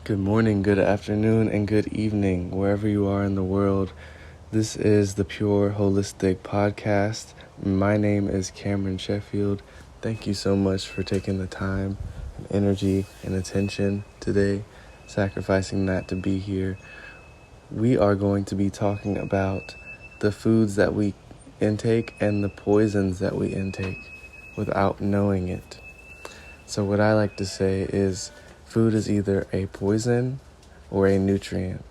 Good morning, good afternoon, and good evening, wherever you are in the world. This is the Pure Holistic Podcast. My name is Kamryn Sheffield. Thank you so much for taking the time, and energy, and attention today, sacrificing that to be here. We are going to be talking about the foods that we intake and the poisons that we intake without knowing it. So what I like to say is food is either a poison or a nutrient.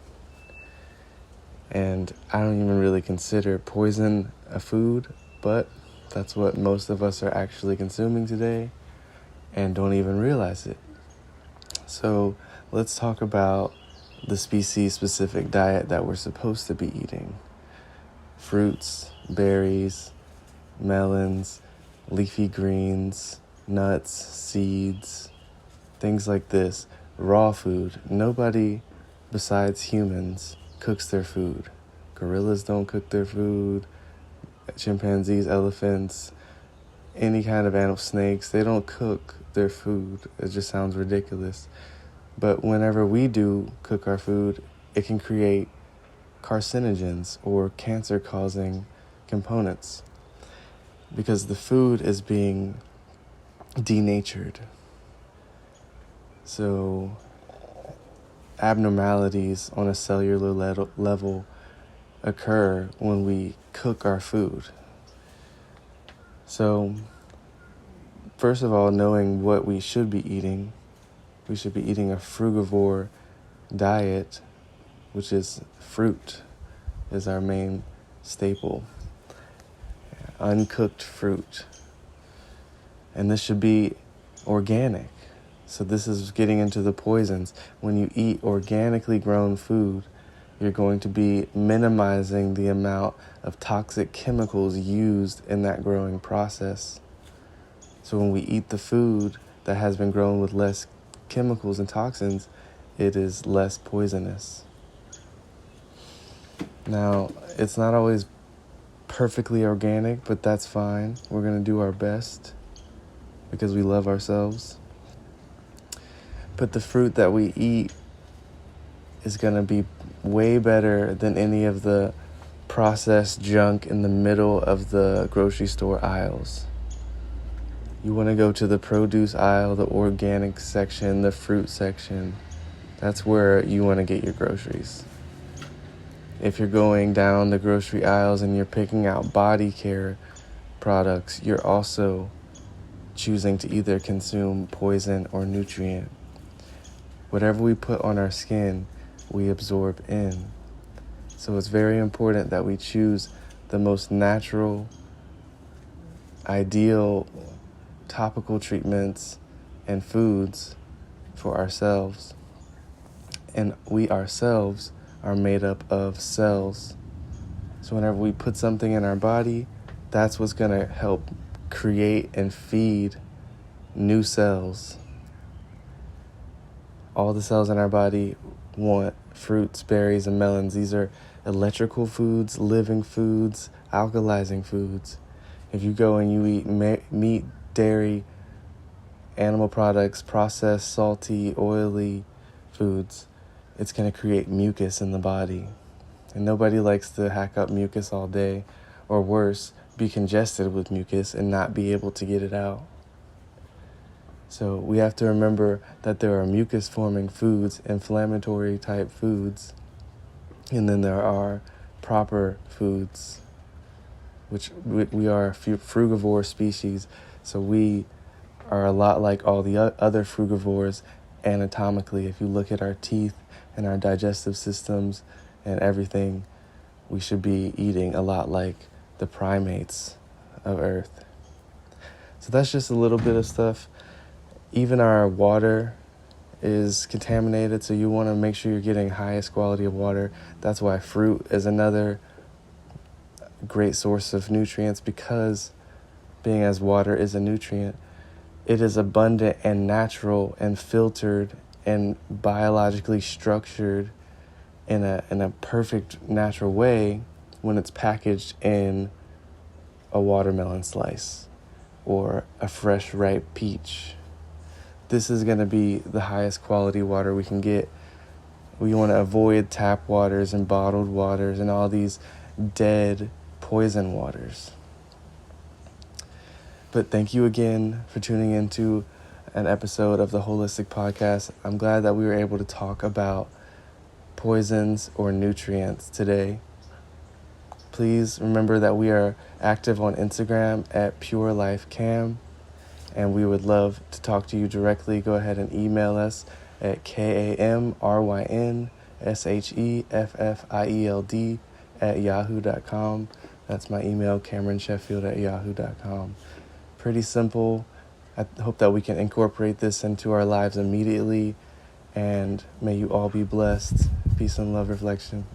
And I don't even really consider poison a food, but that's what most of us are actually consuming today and don't even realize it. So let's talk about the species-specific diet that we're supposed to be eating. Fruits, berries, melons, leafy greens, nuts, seeds, things like this. Raw food. Nobody besides humans cooks their food. Gorillas don't cook their food. Chimpanzees, elephants, any kind of animal, snakes, they don't cook their food. It just sounds ridiculous. But whenever we do cook our food, it can create carcinogens or cancer-causing components because the food is being denatured. So abnormalities on a cellular level occur when we cook our food. So first of all, knowing what we should be eating a frugivore diet, which is fruit is our main staple. Uncooked fruit. And this should be organic. So this is getting into the poisons. When you eat organically grown food, you're going to be minimizing the amount of toxic chemicals used in that growing process. So when we eat the food that has been grown with less chemicals and toxins, it is less poisonous. Now, it's not always perfectly organic, but that's fine. We're going to do our best because we love ourselves. But the fruit that we eat is going to be way better than any of the processed junk in the middle of the grocery store aisles. You want to go to the produce aisle, the organic section, the fruit section. That's where you want to get your groceries. If you're going down the grocery aisles and you're picking out body care products, you're also choosing to either consume poison or nutrient. Whatever we put on our skin, we absorb in. So it's very important that we choose the most natural, ideal topical treatments and foods for ourselves. And we ourselves are made up of cells. So whenever we put something in our body, that's what's going to help create and feed new cells. All the cells in our body want fruits, berries, and melons. These are electrical foods, living foods, alkalizing foods. If you go and you eat meat, dairy, animal products, processed, salty, oily foods, it's going to create mucus in the body. And nobody likes to hack up mucus all day, or worse, be congested with mucus and not be able to get it out. So we have to remember that there are mucus-forming foods, inflammatory type foods, and then there are proper foods, which we are a frugivore species. So we are a lot like all the other frugivores anatomically. If you look at our teeth and our digestive systems and everything, we should be eating a lot like the primates of Earth. So that's just a little bit of stuff. Even our water is contaminated, so you want to make sure you're getting highest quality of water. That's why fruit is another great source of nutrients, because being as water is a nutrient, it is abundant and natural and filtered and biologically structured in a perfect natural way when it's packaged in a watermelon slice or a fresh ripe peach. This is going to be the highest quality water we can get We want to avoid tap waters and bottled waters and all these dead poison waters. But thank you again for tuning into an episode of the Holistic Podcast. I'm glad that we were able to talk about poisons or nutrients today. Please remember that we are active on Instagram at PureLifeCam, and we would love to talk to you directly. Go ahead and email us at kamrynsheffield@yahoo.com. That's my email, kamrynsheffield@yahoo.com. Pretty simple. I hope that we can incorporate this into our lives immediately, and may you all be blessed. Peace and love, reflection.